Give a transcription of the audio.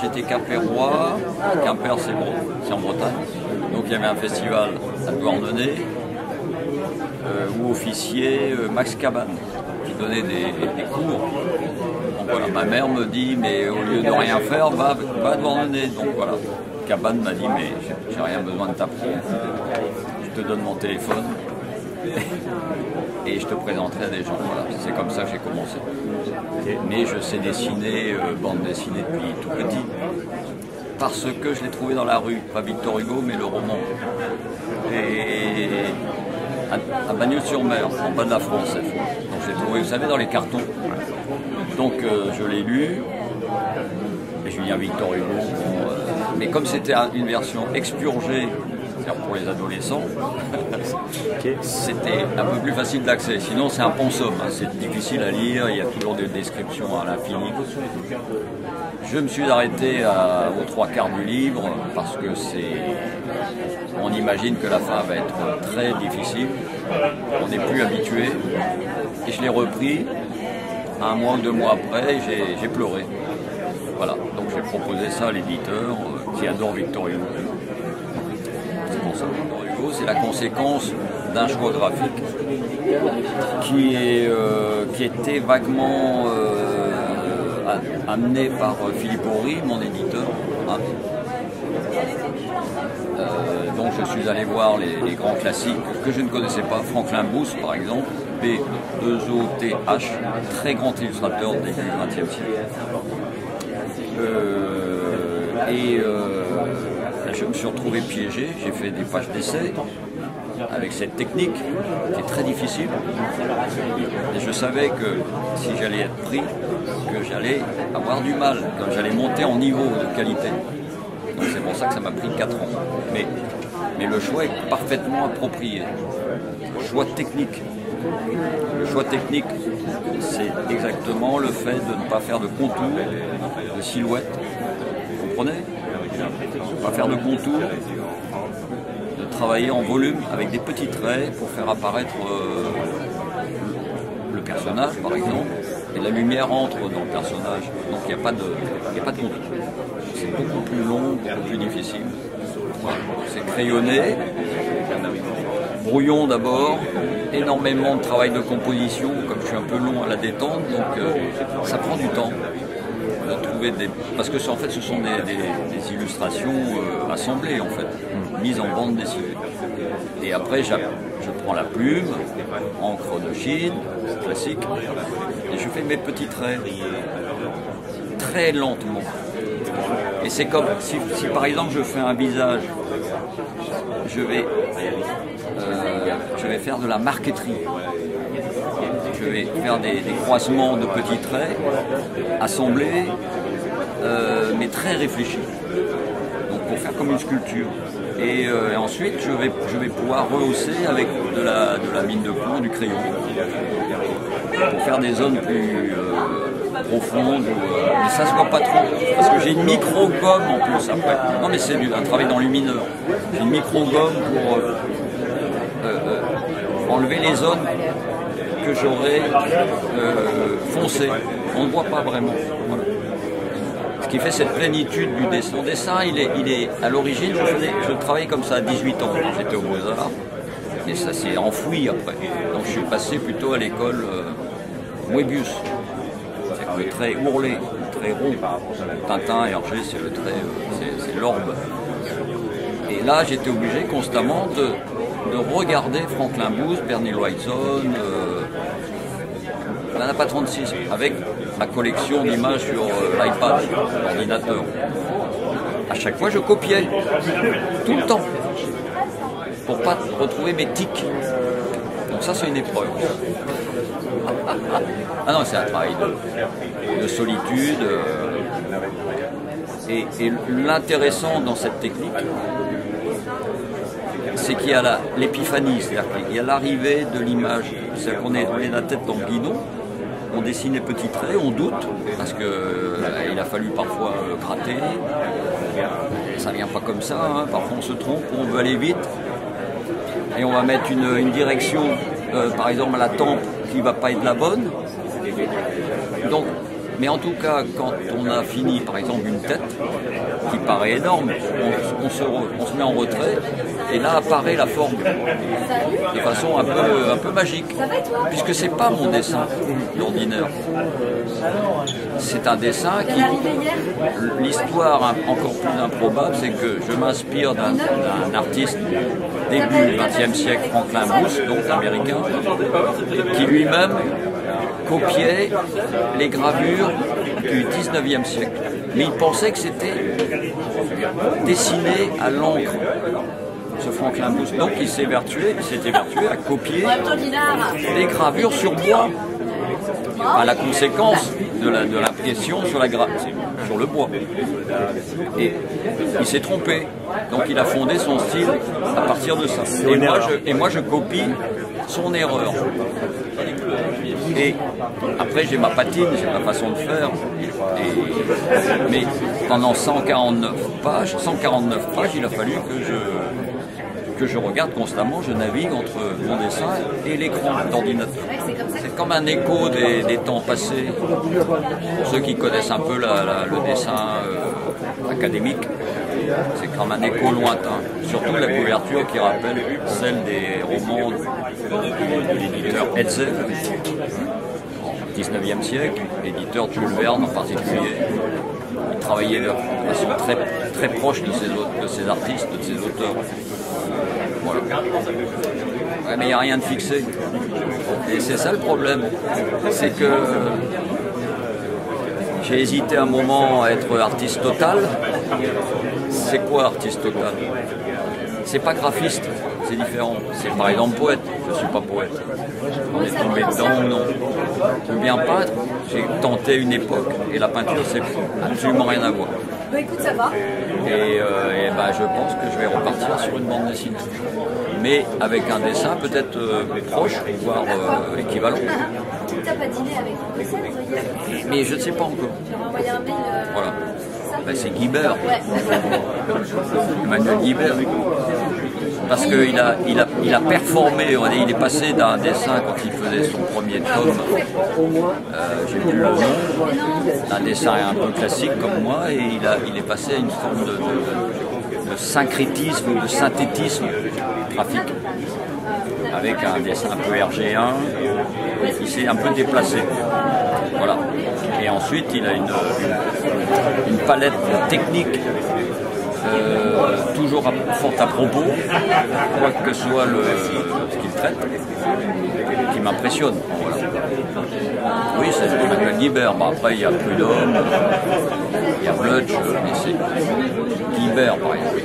J'étais Quimperois, Quimper c'est bon, c'est en Bretagne, donc il y avait un festival à Douarnenez où officiait Max Cabane qui donnait des cours. Donc voilà, ma mère me dit mais au lieu de rien faire, va à Douarnenez. Donc voilà, Cabane m'a dit mais j'ai rien besoin de t'apprendre, je te donne mon téléphone et je te présenterai à des gens. Voilà, c'est comme ça que j'ai commencé. Mais je sais dessiner, bande dessinée depuis tout petit, parce que je l'ai trouvé dans la rue, pas Victor Hugo, mais le roman. Et à Bagnols-sur-Mer, en bas de la France cette fois. Donc je l'ai trouvé, vous savez, dans les cartons. Donc je l'ai lu, et Julien Victor Hugo, mais comme c'était une version expurgée, c'est-à-dire pour les adolescents, c'était un peu plus facile d'accès. Sinon, c'est un pensum, hein. C'est difficile à lire, il y a toujours des descriptions à l'infini. Je me suis arrêté aux 3/4 du livre parce que on imagine que la fin va être très difficile. On n'est plus habitué. Et je l'ai repris. 1 mois ou 2 mois après, j'ai pleuré. Voilà. Donc j'ai proposé ça à l'éditeur qui adore Victor Hugo. C'est pour ça que Victor Hugo, c'est la conséquence d'un choix graphique qui était vaguement amené par Philippe Horry, mon éditeur. Hein. Donc je suis allé voir les grands classiques que je ne connaissais pas, Franklin Booth par exemple, B2OTH, très grand illustrateur du XXe siècle. Je me suis retrouvé piégé, j'ai fait des pages d'essai avec cette technique qui est très difficile. Et je savais que si j'allais être pris, que j'allais avoir du mal, que j'allais monter en niveau de qualité. Donc c'est pour ça que ça m'a pris 4 ans. Mais le choix est parfaitement approprié. Le choix technique. Le choix technique, c'est exactement le fait de ne pas faire de contours, de silhouettes. Vous comprenez ? Ne pas faire de contours, de travailler en volume avec des petits traits pour faire apparaître le personnage, par exemple, et la lumière entre dans le personnage. Donc il n'y a pas de contour. C'est beaucoup plus long, beaucoup plus difficile. Voilà. C'est crayonné, brouillon d'abord, énormément de travail de composition, comme je suis un peu long à la détente, donc ça prend du temps de trouver parce que en fait ce sont des illustrations assemblées en fait, mises en bande dessinée. Et après je prends la plume, encre de Chine, classique, et je fais mes petits traits, très lentement. Et c'est comme si par exemple je fais un visage, je vais faire de la marqueterie. Je vais faire des croisements de petits traits, assemblés, mais très réfléchis. Donc pour faire comme une sculpture. Et ensuite, je vais pouvoir rehausser avec de la mine de plomb, du crayon, pour faire des zones plus profondes. Mais ça se voit pas trop, parce que j'ai une micro-gomme en plus après. Non mais c'est un travail d'enlumineur. J'ai une micro-gomme pour enlever les zones que j'aurais foncées. On ne voit pas vraiment. Voilà. Ce qui fait cette plénitude du dessin. Le dessin, il est à l'origine, je travaillais comme ça à 18 ans, quand j'étais au Beaux-Arts, et ça s'est enfoui après. Donc je suis passé plutôt à l'école Moebius, c'est le trait ourlé, le trait rond. Tintin et Hergé, c'est le trait, c'est l'orbe. Et là, j'étais obligé constamment de regarder Franklin Booth, Bernie Wrightson, on n'en a pas 36, avec ma collection d'images sur l'iPad, l'ordinateur. À chaque fois, je copiais, tout le temps, pour ne pas retrouver mes tics. Donc ça, c'est une épreuve. Ah non, c'est un travail de solitude. Et l'intéressant dans cette technique, c'est qu'il y a l'épiphanie, c'est-à-dire qu'il y a l'arrivée de l'image. C'est-à-dire qu'on est la tête dans le guidon, on dessine les petits traits, on doute, parce qu'il a fallu parfois gratter. Ça ne vient pas comme ça, hein. Parfois on se trompe, on veut aller vite, et on va mettre une direction, par exemple à la tempe, qui ne va pas être la bonne, Donc, mais en tout cas, quand on a fini, par exemple, une tête qui paraît énorme, on se met en retrait, et là apparaît la forme de façon un peu magique, puisque c'est pas mon dessin d'ordinaire. C'est un dessin qui... L'histoire encore plus improbable, c'est que je m'inspire d'un artiste début du XXe siècle, Franklin Bruce, donc américain, qui lui-même copiait les gravures du XIXe siècle. Mais il pensait que c'était dessiné à l'encre, ce Franklin Bruce. Donc il s'était vertué à copier les gravures sur bois, à la conséquence de l'impression sur le bois. Et il s'est trompé. Donc il a fondé son style à partir de ça. Et moi je copie son erreur. Et après j'ai ma patine, j'ai ma façon de faire. Mais pendant 149 pages, il a fallu que je regarde constamment, je navigue entre mon dessin et l'écran d'ordinateur. C'est comme un écho des temps passés. Pour ceux qui connaissent un peu le dessin académique, c'est comme un écho lointain. Surtout la couverture qui rappelle celle des romans de l'éditeur Hetzel, au XIXe siècle, l'éditeur Jules Verne en particulier. Il travaillait de façon très, très proche de ces artistes, de ces auteurs. Voilà. Ouais, mais il n'y a rien de fixé. Et c'est ça le problème. C'est que j'ai hésité un moment à être artiste total. C'est quoi artiste total? C'est pas graphiste, c'est différent. C'est par exemple poète. Je ne suis pas poète. On est tombé dedans ou non. Ou bien peintre, j'ai tenté une époque et la peinture c'est absolument rien à voir. Bah écoute, ça va. Et je pense que je vais repartir sur une bande dessinée. Mais avec un dessin peut-être proche, voire équivalent. Tu n'as pas dîné avec hier? Mais je ne sais pas encore. J'ai envoyé un mail. Voilà. Ben, c'est Guibert. Ouais. Emmanuel Guibert. Parce qu'il a performé, il est passé d'un dessin quand il faisait son premier tome, j'ai plus le nom, d'un dessin un peu classique comme moi, et il est passé à une forme de syncrétisme, de synthétisme graphique, avec un dessin un peu RG1, il s'est un peu déplacé. Voilà. Et ensuite, il a une palette technique toujours fort à propos, quoi que soit ce qu'il traite, qui m'impressionne. Voilà. Oui, c'est Emmanuel Guibert. Bon, après, il y a Prud'homme, il y a Blutch, mais c'est Guibert, par exemple.